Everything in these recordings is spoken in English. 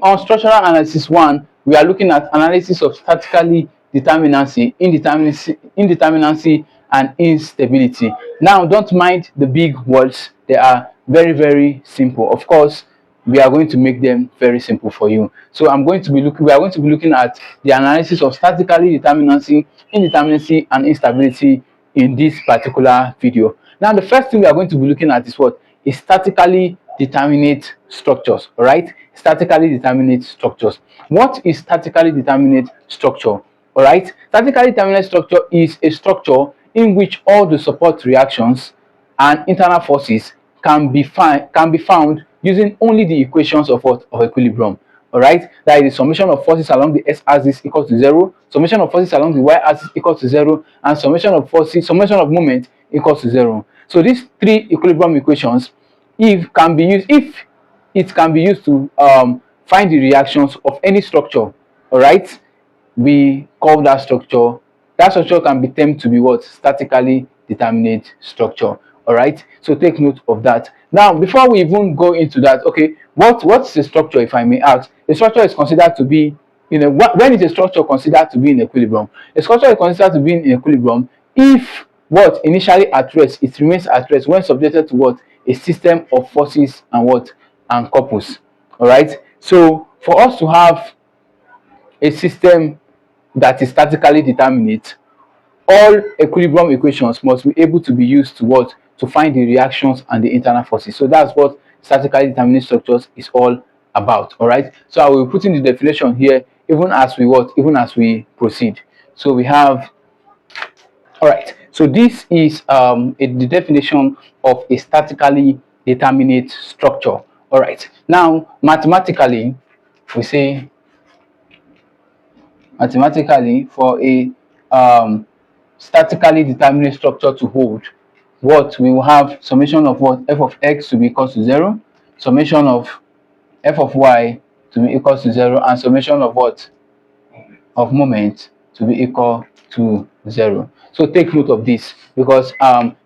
On structural analysis 1, we are looking at analysis of statically determinacy, indeterminacy, and instability. Now, don't mind the big words; they are very, very simple. Of course, we are going to make them very simple for you. So, we are going to be looking at the analysis of statically determinacy, indeterminacy, and instability in this particular video. Now, the first thing we are going to be looking at is what is statically determinate structures. All right, statically determinate structures. What is statically determinate structure? All right, statically determinate structure is a structure in which all the support reactions and internal forces can be found using only the equations of what of equilibrium. All right, that is the summation of forces along the x-axis equals to 0, summation of forces along the y-axis equals to 0, and summation of moment equals to 0. So these three equilibrium equations, if it can be used to find the reactions of any structure, all right, we call that structure. That structure can be termed to be what? Statically determinate structure. All right, so take note of that. Now, before we even go into that, okay, what's a structure, if I may ask? A structure is considered to be, when is a structure considered to be in equilibrium? A structure is considered to be in equilibrium if what initially at rest, it remains at rest when subjected to what? A system of forces and what? And couples. All right, so for us to have a system that is statically determinate, all equilibrium equations must be able to be used to what? To find the reactions and the internal forces. So that's what statically determinate structures is all about. All right, so I will put in the definition here even as we proceed. So we have, all right, so this is the definition of a statically determinate structure. All right, now mathematically, we say mathematically, for a statically determinate structure to hold, what we will have summation of what? F of x to be equal to 0, summation of f of y to be equal to 0, and summation of what? Of moment to be equal to 0. So take note of this, because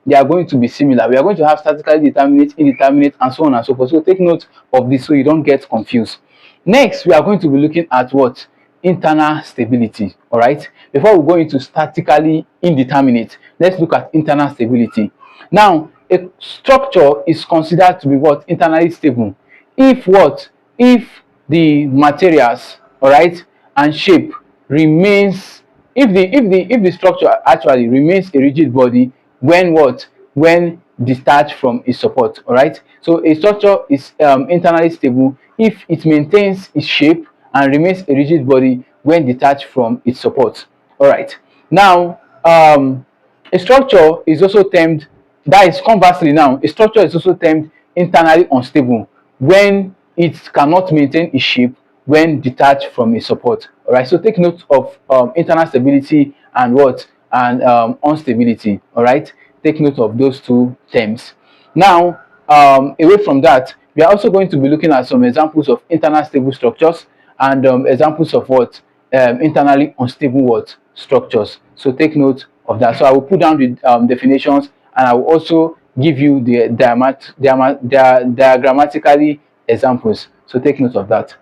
they are going to be similar. We are going to have statically determinate, indeterminate, and so on and so forth. So take note of this so you don't get confused. Next, we are going to be looking at what? Internal stability. All right, before we go into statically indeterminate, let's look at internal stability. Now, a structure is considered to be what? Internally stable if what? If the materials, all right, and shape remains, if the structure actually remains a rigid body when what? When detached from its support. All right, so a structure is internally stable if it maintains its shape and remains a rigid body when detached from its support. All right, now a structure is also termed, that is conversely, now a structure is also termed internally unstable when it cannot maintain its shape when detached from its support. All right, so take note of internal stability and what? And instability. All right, take note of those two terms. Now, away from that, we are also going to be looking at some examples of internal stable structures and examples of what? Internally unstable what? Structures. So take note of that. So I will put down the definitions, and I will also give you the diagrammatically examples. So take note of that.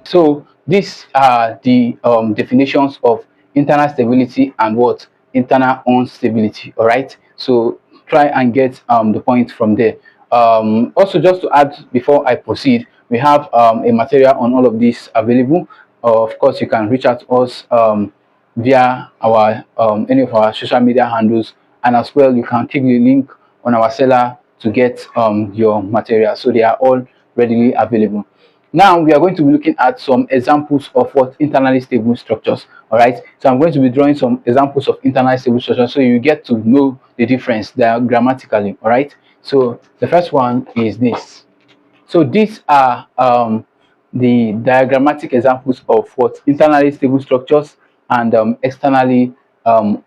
So these are the definitions of internal stability and what? Internal instability. All right, so try and get the point from there. Also, just to add before I proceed, we have a material on all of these available. Of course, you can reach out to us via our any of our social media handles, and as well you can click the link on our seller to get your material. So they are all readily available. Now we are going to be looking at some examples of what? Internally stable structures. All right, so I'm going to be drawing some examples of internally stable structures so you get to know the difference grammatically. All right, so the first one is this. So these are the diagrammatic examples of what? Internally stable structures and externally um,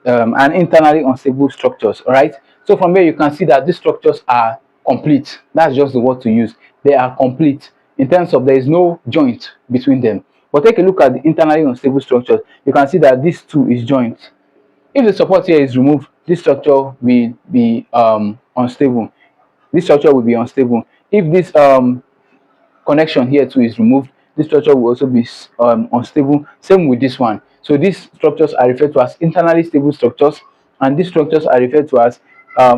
and internally unstable structures. All right, so from here you can see that these structures are complete. That's just the word to use. They are complete in terms of there is no joint between them. But take a look at the internally unstable structures. You can see that this two is joint. If the support here is removed, this structure will be unstable. This structure will be unstable. If this connection here too is removed, this structure will also be unstable. Same with this one. So these structures are referred to as internally stable structures, and these structures are referred to as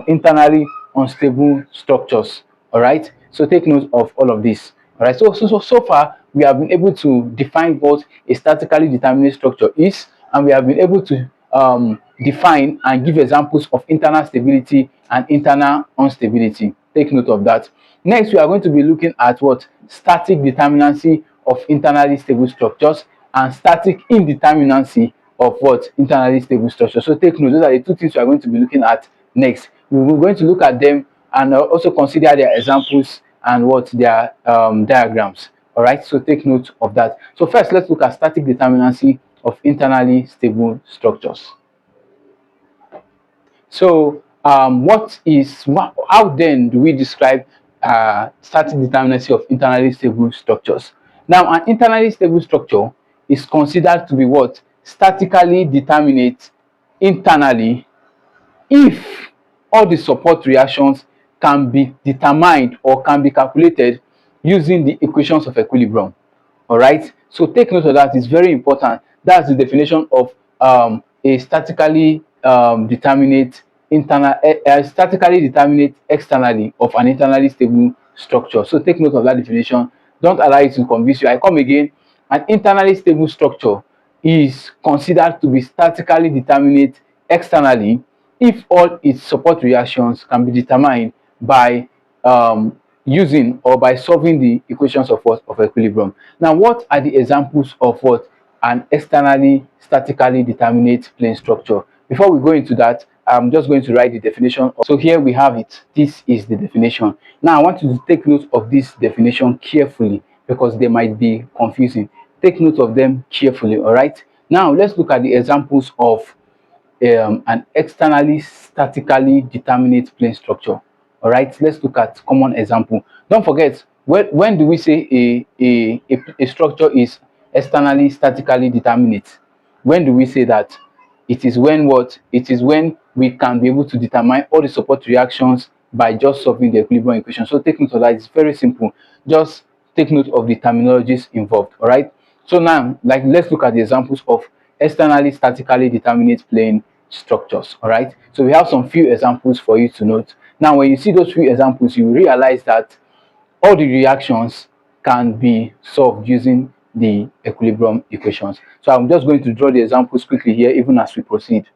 internally unstable structures. All right, so take note of all of this. All right, so far we have been able to define what a statically determinate structure is, and we have been able to define and give examples of internal stability and internal instability. Take note of that. Next, we are going to be looking at what static determinacy of internally stable structures and static indeterminacy of what internally stable structures. So take note, those are the two things we are going to be looking at next. We're going to look at them and also consider their examples and what their diagrams. All right, so take note of that. So first, let's look at static determinacy of internally stable structures. So how then do we describe static determinacy of internally stable structures? Now, an internally stable structure is considered to be what? Statically determinate internally if all the support reactions can be determined or can be calculated using the equations of equilibrium. All right, so take note of that. It's very important. That's the definition of a statically determinate statically determinate externally of an internally stable structure. So take note of that definition. Don't allow it to confuse you. I come again. An internally stable structure is considered to be statically determinate externally if all its support reactions can be determined by using or by solving the equations of what, of equilibrium. Now, what are the examples of what an externally statically determinate plane structure? Before we go into that, I'm just going to write the definition. So here we have it. This is the definition. Now I want you to take note of this definition carefully because they might be confusing. Take note of them carefully. All right, now let's look at the examples of an externally statically determinate plane structure. All right, let's look at common example. Don't forget, when do we say a structure is externally statically determinate? When do we say that? It is when what? It is when we can be able to determine all the support reactions by just solving the equilibrium equation. So take note of that. It's very simple. Just take note of the terminologies involved. All right, so now let's look at the examples of externally statically determinate plane structures. All right, so we have some few examples for you to note. Now when you see those few examples, you realize that all the reactions can be solved using the equilibrium equations. So I'm just going to draw the examples quickly here even as we proceed.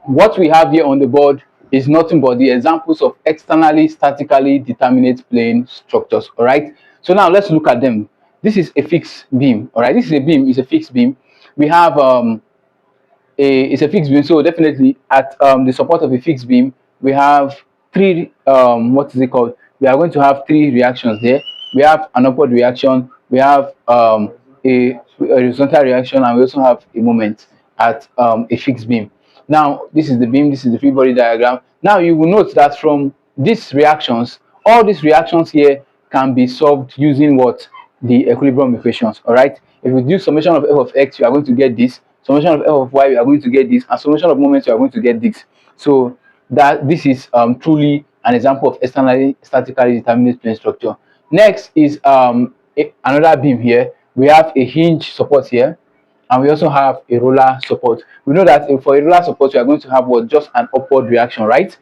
What we have here on the board is nothing but the examples of externally statically determinate plane structures. All right, so now let's look at them. This is a fixed beam. All right, this is a beam, it's a fixed beam. We have it's a fixed beam, so definitely at the support of a fixed beam we have three what is it called, we are going to have three reactions there. We have an upward reaction, we have a horizontal reaction, and we also have a moment at a fixed beam. Now this is the beam, this is the free body diagram. Now you will note that from these reactions, all these reactions here can be solved using what? The equilibrium equations. All right, if we do summation of f of x, you are going to get this. Summation of f of y, we are going to get this, and summation of moments, you are going to get this. So that this is truly an example of externally statically determinate plane structure. Next is another beam here. We have a hinge support here, and we also have a roller support. We know that for a roller support, we are going to have what? Just an upward reaction, right?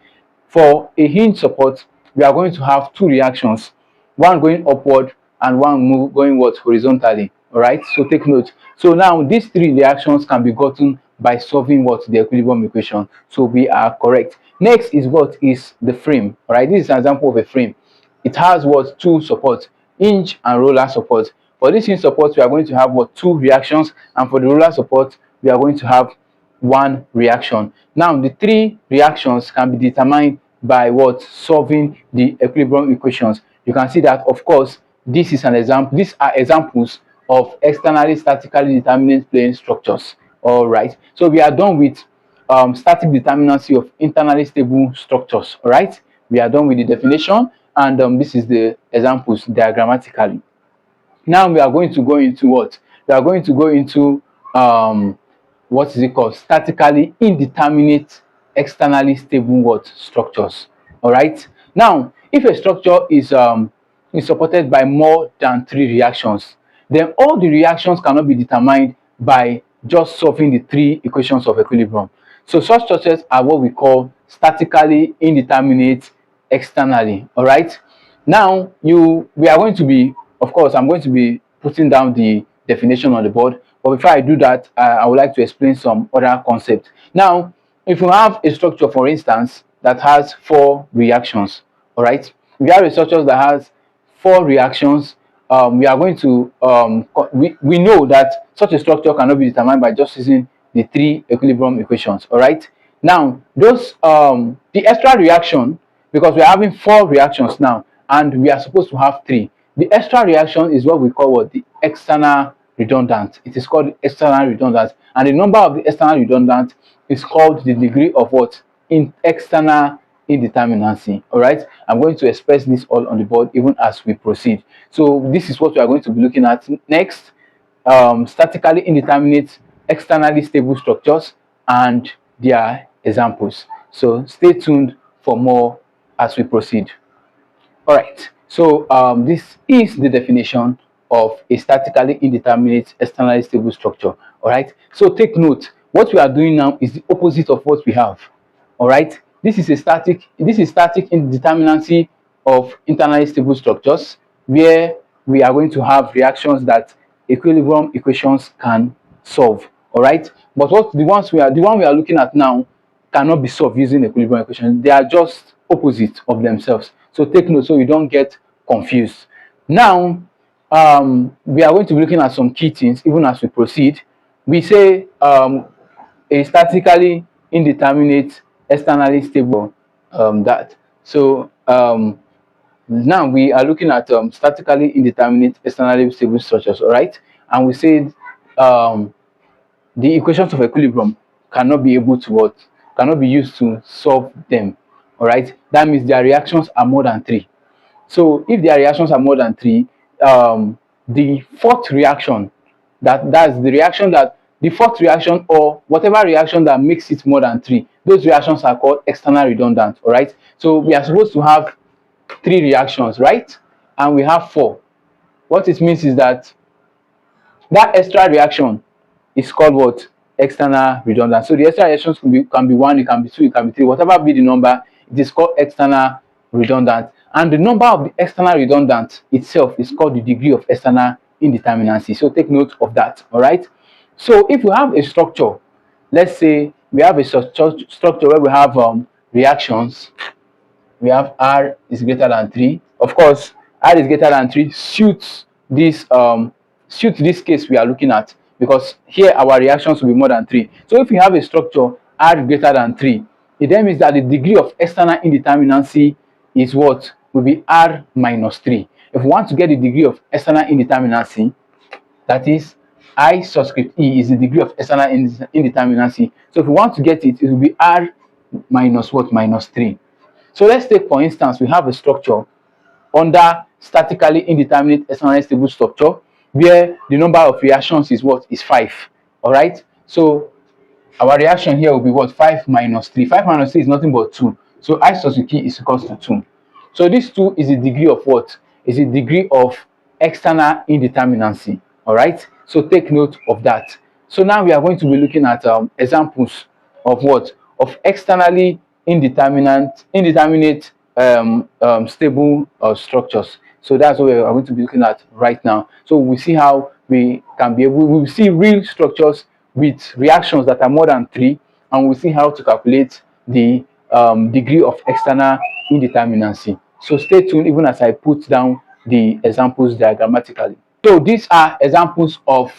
For a hinge support, we are going to have two reactions, one going upward and one going what? Horizontally. All right, so take note. So now these three reactions can be gotten by solving what? The equilibrium equation. So we are correct. Next is what? Is the frame. All right, this is an example of a frame. It has what? Two supports, hinge and roller support. For this hinge support, we are going to have what? Two reactions, and for the roller support, we are going to have one reaction. Now the three reactions can be determined by what? Solving the equilibrium equations. You can see that, of course, this is an example. These are examples of externally statically determinate plane structures. All right, so we are done with static determinacy of internally stable structures. All right, we are done with the definition, and this is the examples diagrammatically. Now we are going to go into what? We are going to go into what is it called? Statically indeterminate externally stable what? Structures. All right. Now, if a structure is supported by more than three reactions, then all the reactions cannot be determined by just solving the three equations of equilibrium. So such structures are what we call statically indeterminate externally. All right. Now, we are going to be, of course, I'm going to be putting down the definition on the board. But before I do that, I would like to explain some other concepts. Now, if you have a structure, for instance, that has four reactions, all right? If you have a structure that has four reactions, we are going to, we know that such a structure cannot be determined by just using the three equilibrium equations, all right? Now, the extra reaction, because we are having four reactions now, and we are supposed to have three. The extra reaction is what we call what? The external redundant. It is called external redundant, and the number of the external redundant is called the degree of what? In external indeterminacy. All right, I'm going to express this all on the board even as we proceed. So this is what we are going to be looking at next. Statically indeterminate externally stable structures and their examples. So stay tuned for more as we proceed. All right, so this is the definition of a statically indeterminate externally stable structure. All right, so take note, what we are doing now is the opposite of what we have. All right, this is static indeterminacy of internally stable structures, where we are going to have reactions that equilibrium equations can solve. All right, but what the one we are looking at now cannot be solved using equilibrium equations. They are just opposite of themselves. So take note so you don't get confused. Now, we are going to be looking at some key things even as we proceed. We say a statically indeterminate, externally stable, that. So now we are looking at statically indeterminate, externally stable structures, all right? And we said the equations of equilibrium cannot be able to what? Cannot be used to solve them. All right, that means their reactions are more than three. So if their reactions are more than three, the fourth reaction, that's the reaction that the fourth reaction or whatever reaction that makes it more than three, those reactions are called external redundant. All right, so we are supposed to have three reactions, right? And we have four. What it means is that that extra reaction is called what? External redundant. So the extra reactions can be one, it can be two, it can be three, whatever be the number, it is called external redundant. And the number of the external redundant itself is called the degree of external indeterminacy. So take note of that. All right. So if we have a structure, let's say we have a structure where we have reactions, we have R is greater than 3. Of course, R is greater than 3 suits this case we are looking at, because here our reactions will be more than 3. So if you have a structure R greater than 3, it then means that the degree of external indeterminacy is what? Will be R minus 3. If we want to get the degree of external indeterminacy, that is I subscript E is the degree of external indeterminacy. So if we want to get it, it will be R minus what? Minus 3. So let's take, for instance, we have a structure under statically indeterminate externally stable structure where the number of reactions is what? Is 5. All right. So our reaction here will be what? 5 minus 3. 5 minus 3 is nothing but 2. So I subscript key is equals to 2. So this 2 is the degree of what? Is the degree of external indeterminacy. All right. So take note of that. So now we are going to be looking at examples of what? Of externally indeterminate stable structures. So that's what we are going to be looking at right now. So we see how we can be able, we will see real structures with reactions that are more than 3, and we'll see how to calculate the degree of external indeterminacy. So stay tuned even as I put down the examples diagrammatically. So these are examples of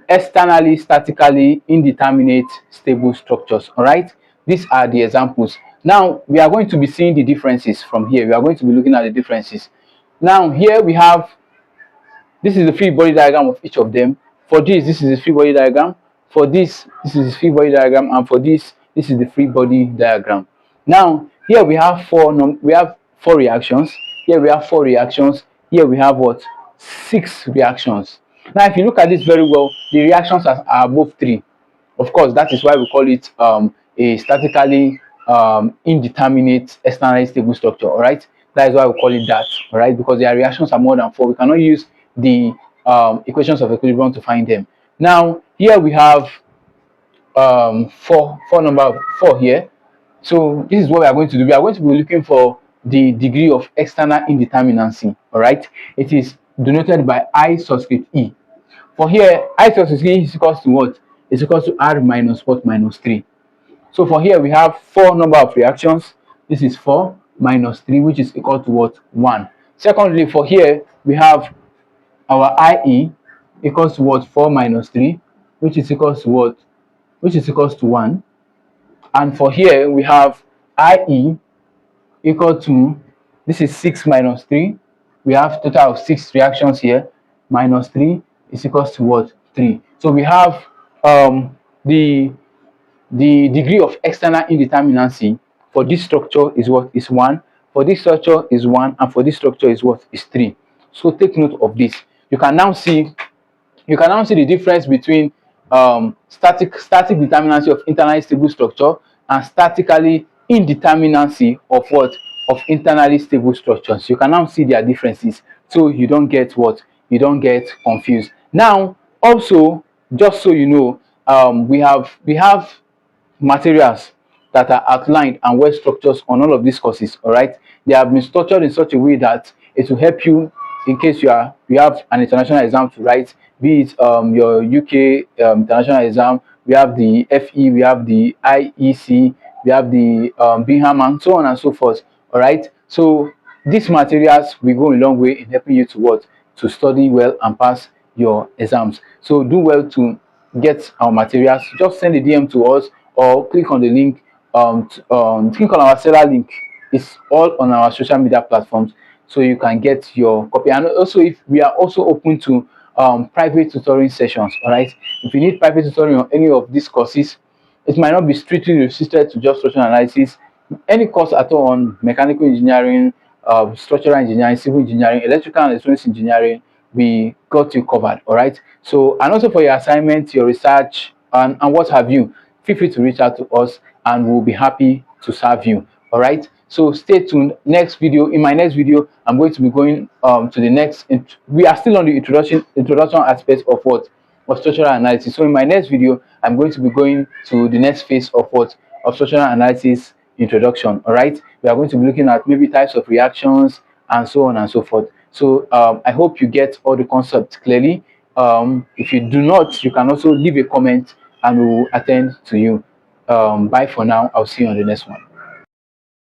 externally statically indeterminate stable structures. All right, these are the examples. Now we are going to be seeing the differences from here. We are going to be looking at the differences. Now here we have, this is the free body diagram of each of them. For this is the free body diagram. For this is the free body diagram, and for this is the free body diagram. Now here we have four reactions. Here we have four reactions. Here we have what? 6 reactions. Now if you look at this very well, the reactions are above 3. Of course, that is why we call it a statically indeterminate externally stable structure. All right, that is why we call it that. All right, because their reactions are more than 4. We cannot use the equations of equilibrium to find them. Now here we have number 4 here. So this is what we are going to do. We are going to be looking for the degree of external indeterminacy. All right, it is denoted by I subscript E. For here, I subscript E is equals to what? Is equals to R minus what? Minus 3. So for here we have 4 number of reactions. This is 4 minus 3, which is equal to what? 1. Secondly, for here we have our IE equals to what? 4 minus 3, which is equals to what? Which is equals to 1. And for here we have IE equal to, this is 6 minus 3. We have total of 6 reactions here. Minus 3 is equals to what? 3. So we have the degree of external indeterminacy for this structure is what? Is 1. For this structure is 1, and for this structure is what? Is 3. So take note of this. You can now see the difference between static determinacy of internally stable structure and statically indeterminacy of what? Of internally stable structures. You can now see their differences, so you don't get what? You don't get confused. Now also, just so you know, we have materials that are outlined and well structures on all of these courses. All right, they have been structured in such a way that it will help you in case you have an international exam to write, be it your UK international exam. We have the FE, we have the IEC, we have the Bingham, and so on and so forth. All right, so these materials will go a long way in helping you to what? To study well and pass your exams. So do well to get our materials. Just send a DM to us or click on the link, click on our seller link. It's all on our social media platforms, so you can get your copy. And also, if we are also open to private tutoring sessions. All right, if you need private tutoring on any of these courses, it might not be strictly restricted to just structural analysis. Any course at all on mechanical engineering, structural engineering, civil engineering, electrical and electronics engineering, we got you covered. All right, so, and also for your assignment, your research, and what have you, feel free to reach out to us and we'll be happy to serve you. All right, so stay tuned. Next video, in my next video, I'm going to be going to the next. We are still on the introduction aspect of what? Of structural analysis. So in my next video, I'm going to be going to the next phase of what? Of structural analysis introduction. All right, we are going to be looking at maybe types of reactions and so on and so forth. So I hope you get all the concepts clearly. If you do not, you can also leave a comment and we will attend to you. Bye for now. I'll see you on the next one.